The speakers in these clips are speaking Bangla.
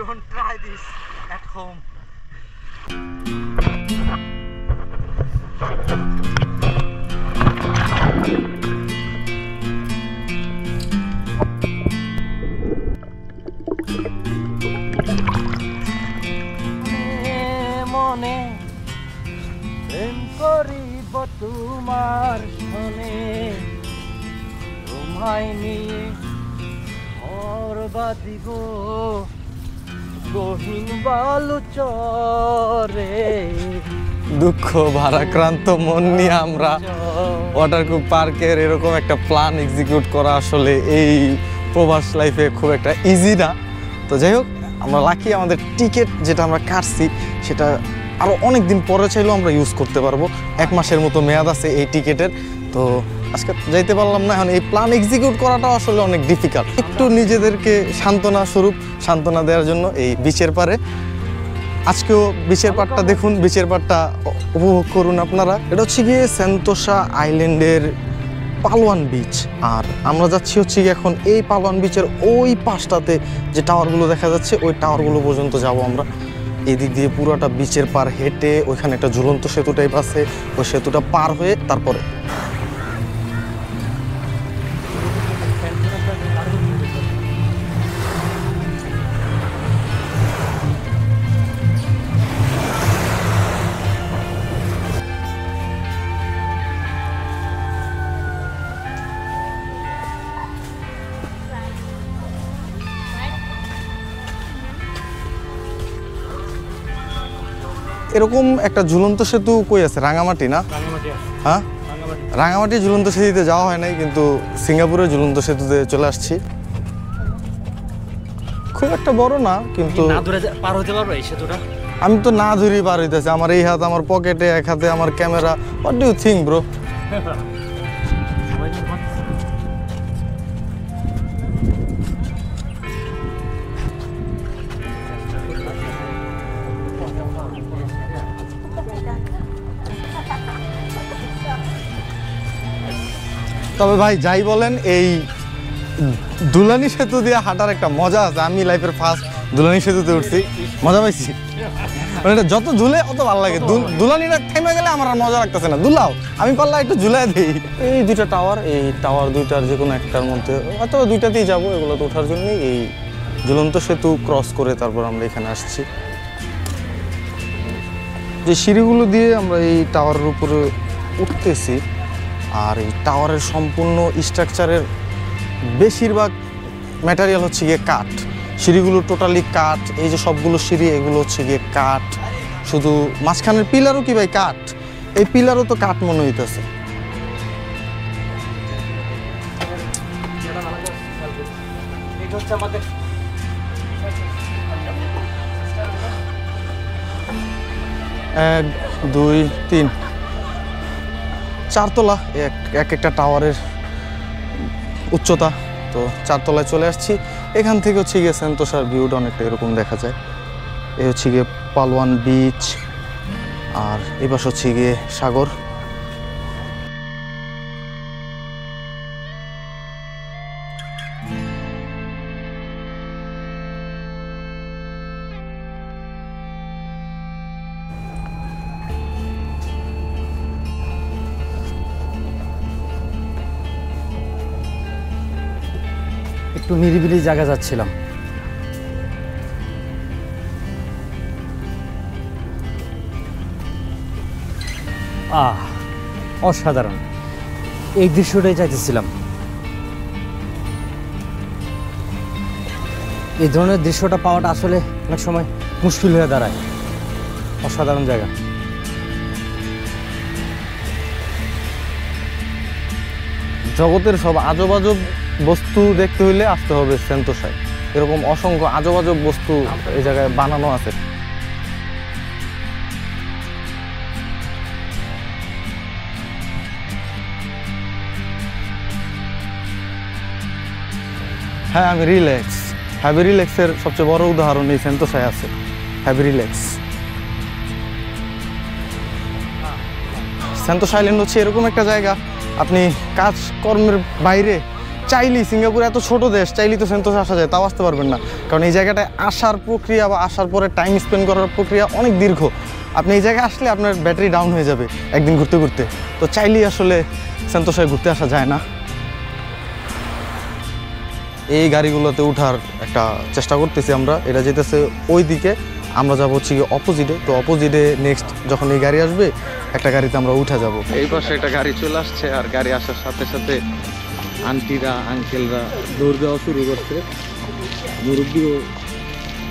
Don't try this at home. মনে প্রেম করিব তোমার শোনে তোমায় নিয়ে মরবা দিব গহীন বালুচরে। দুঃখ ভারাক্রান্ত মন নিয়ে আমরা ওয়াটারকুক পার্কের এরকম একটা প্ল্যান এক্সিকিউট করা আসলে এই প্রবাস লাইফে খুব একটা ইজি না। তো যাই হোক, আমরা লাকি আমাদের টিকিট যেটা আমরা কাটছি সেটা আরও অনেক দিন পরে চাইলেও আমরা ইউজ করতে পারবো। 1 মাসের মতো মেয়াদ আছে এই টিকিটের। তো আজকে যাইতে পারলাম না, এখন এই প্ল্যান এক্সিকিউট করাটাও আসলে অনেক ডিফিকাল্ট। একটু নিজেদেরকে সান্ত্বনা দেওয়ার জন্য এই বিচের পারে আজকেও বিচের পাড়টা দেখুন, বিচের পাড়টা উপভোগ করুন আপনারা। এটা হচ্ছে গিয়ে সেন্তোসা আইল্যান্ডের পালোয়ান বিচ। আর আমরা যাচ্ছি হচ্ছে গিয়ে এখন এই পালোয়ান বিচের ওই পাশটাতে যে টাওয়ারগুলো দেখা যাচ্ছে ওই টাওয়ারগুলো পর্যন্ত যাব আমরা। এদিক দিয়ে পুরোটা বিচের পার হেঁটে ওইখানে একটা ঝুলন্ত সেতু টাইপ আছে, ওই সেতুটা পার হয়ে তারপরে এরকম একটা ঝুলন্ত সেতু কই আছে? রাঙামাটি না? হ্যাঁ, রাঙামাটি ঝুলন্ত সেতুতে যাওয়া হয় নাই, কিন্তু সিঙ্গাপুরের ঝুলন্ত সেতুতে চলে আসছি। খুব একটা বড় না, কিন্তু পার হতে পারবে এই সেতুটা? আমি তো না ধরেই পার হইতেছি। আমার এই হাত আমার পকেটে, এক হাতে আমার camera. What do you think bro? তবে ভাই যাই বলেন, এই দুলানি সেতু দিয়ে হাঁটার একটা মজা আছে। আমি লাইফের ফার্স্ট দুলানি সেতুতে উঠছি, মজা পাইছি। মানে এটা যত ঝুলে অত ভালো লাগে। দুলানিটা থেমে গেলে আমার আর মজা লাগতেছে না। দুলাও, আমি পারলে একটু ঝুলাই দিই। এই দুইটা টাওয়ার, এই টাওয়ার দুইটার যে কোনো একটার মধ্যে, হয়তো দুইটাতেই যাবো। এগুলোতে ওঠার জন্যই এই ঝুলন্ত সেতু ক্রস করে তারপর আমরা এখানে আসছি। যে সিঁড়িগুলো দিয়ে আমরা এই টাওয়ারের উপরে উঠতেছি, আর এই টাওয়ারের সম্পূর্ণ স্ট্রাকচারের বেশিরভাগ ম্যাটেরিয়াল হচ্ছে গিয়ে কাঠ। সিঁড়িগুলো টোটালি কাঠ। এই যে সবগুলো সিঁড়ি, এগুলো হচ্ছে গিয়ে কাঠ। শুধু মাঝখানের পিলারও কি ভাই কাঠ? এই পিলারও তো কাঠ মনে হইতেছে। এক, দুই, তিন, 4 তলা এক একটা টাওয়ারের উচ্চতা। তো 4 তলায় চলে আসছি। এখান থেকে হচ্ছে গিয়ে সেন্তোসার ভিউটা অনেকটা এরকম দেখা যায়। এই হচ্ছে গিয়ে পালোয়ান বিচ, আর এই পাশে হচ্ছে গিয়ে সাগর। একটু নিরিবিলি জায়গা যাচ্ছিলাম। অসাধারণ এই দৃশ্যটাই চাইতেছিলাম। এই ধরনের দৃশ্যটা পাওয়াটা আসলে অনেক সময় মুশকিল হয়ে দাঁড়ায়। অসাধারণ জায়গা। জগতের সব আজব আজব বস্তু দেখতে হইলে আসতে হবে সেন্তোসায়। এরকম অসংখ্য আজব আজব বস্তু এই জায়গায় বানানো আছে। হ্যাঁ, আমি রিল্যাক্স। হ্যাভি রিল্যাক্সের সবচেয়ে বড় উদাহরণ এই সেন্তোসায় আছে। Heavy relax. সেন্তোসা আইল্যান্ড হচ্ছে এরকম একটা জায়গা, আপনি কাজকর্মের বাইরে চাইলেই সিঙ্গাপুর এত ছোট দেশ, চাইলেই তো সেন্তোসা আসা যায়, তাও আসতে পারবেন না। কারণ এই জায়গাটায় আসার প্রক্রিয়া বা আসার পরে টাইম স্পেন্ড করার প্রক্রিয়া অনেক দীর্ঘ। আপনি এই জায়গায় আসলে আপনার ব্যাটারি ডাউন হয়ে যাবে একদিন ঘুরতে ঘুরতে, তো চাইলেই আসলে সেন্তোসায় ঘুরতে আসা যায় না। এই গাড়িগুলোতে উঠার একটা চেষ্টা করতেছি আমরা, এটা যেতেছে ওই দিকে, আমরা যাবো হচ্ছে কি অপোজিটে। তো অপোজিটে নেক্সট যখন এই গাড়ি আসবে একটা গাড়িতে আমরা উঠে যাব। এই পাশে একটা গাড়ি চলে আসছে, আর গাড়ি আসার সাথে সাথে আন্টিরা আঙ্কেলরা দৌড় দেওয়া শুরু করছে। মুরব্বীও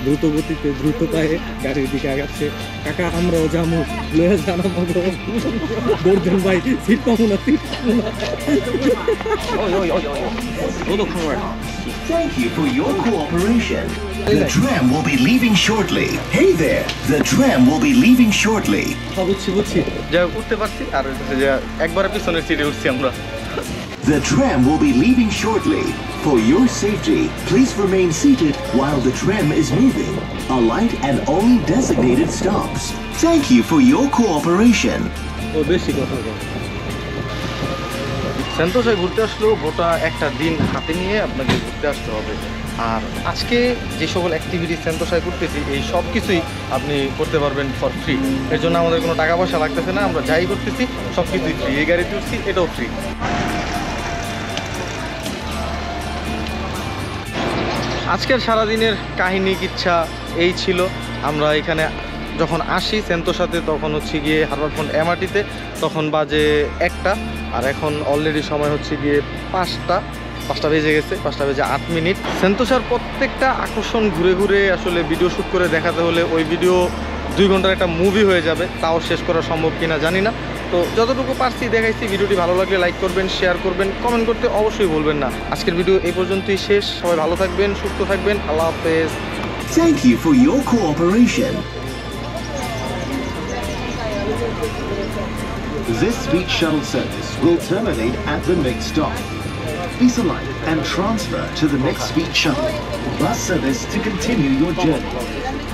দ্রুত গতিতে দ্রুত পায়ে গাড়ির দিকে আগাচ্ছে। কাকা আমরাও যাবো, লয়ে জানা মতো দৌড় দেন ভাই, সিট পাবো না, সিট পাবো না। Thank you for your cooperation. The tram will be leaving shortly. Hey there, the tram will be leaving shortly. বুঝছি যা উঠতে পারছি, আর যে একবারে পিছনের সিটে উঠছি আমরা। The tram will be leaving shortly. For your safety, please remain seated while the tram is moving. Alight at only designated stops. Thank you for your cooperation. ও বেশি কথা বলে। সেন্তোসায় ঘুরতে আসলেও গোটা একটা দিন হাতে নিয়ে আপনাকে ঘুরতে আসতে হবে। আর আজকে যে সকল অ্যাক্টিভিটি সেন্তোসায় করতেছি, এই সব কিছুই আপনি করতে পারবেন ফর ফ্রি। এর জন্য আমাদের কোনো টাকা পয়সা লাগতেছে না, আমরা যাই করতেছি সব কিছুই ফ্রি। এই গাড়িতে উঠছি, এটাও ফ্রি। আজকের সারাদিনের কাহিনী কিচ্ছা এই ছিল। আমরা এখানে যখন আসি সেন্তোসাতে তখন হচ্ছে গিয়ে হারবার ফ্রন্ট এমআরটিতে, তখন বাজে 1টা, আর এখন অলরেডি সময় হচ্ছে গিয়ে 5টা বেজে গেছে, 5টা বেজে 8 মিনিট। সেন্তোসার প্রত্যেকটা আকর্ষণ ঘুরে ঘুরে আসলে ভিডিও শ্যুট করে দেখাতে হলে ওই ভিডিও 2 ঘন্টার একটা মুভি হয়ে যাবে, তাও শেষ করা সম্ভব কিনা জানি না। তো যতটুকু পারছি দেখাইছি। ভিডিওটি ভালো লাগলে লাইক করবেন, শেয়ার করবেন, কমেন্ট করতে অবশ্যই ভুলবেন না। আজকের ভিডিও এই পর্যন্তই শেষ। সবাই ভালো থাকবেন, সুস্থ থাকবেন, আল্লাহ হাফেজ। Thank you for your cooperation. This beach shuttle service will terminate at the next stop. Please alight and transfer to the next beach shuttle bus service to continue your journey.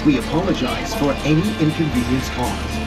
We apologize for any inconvenience caused.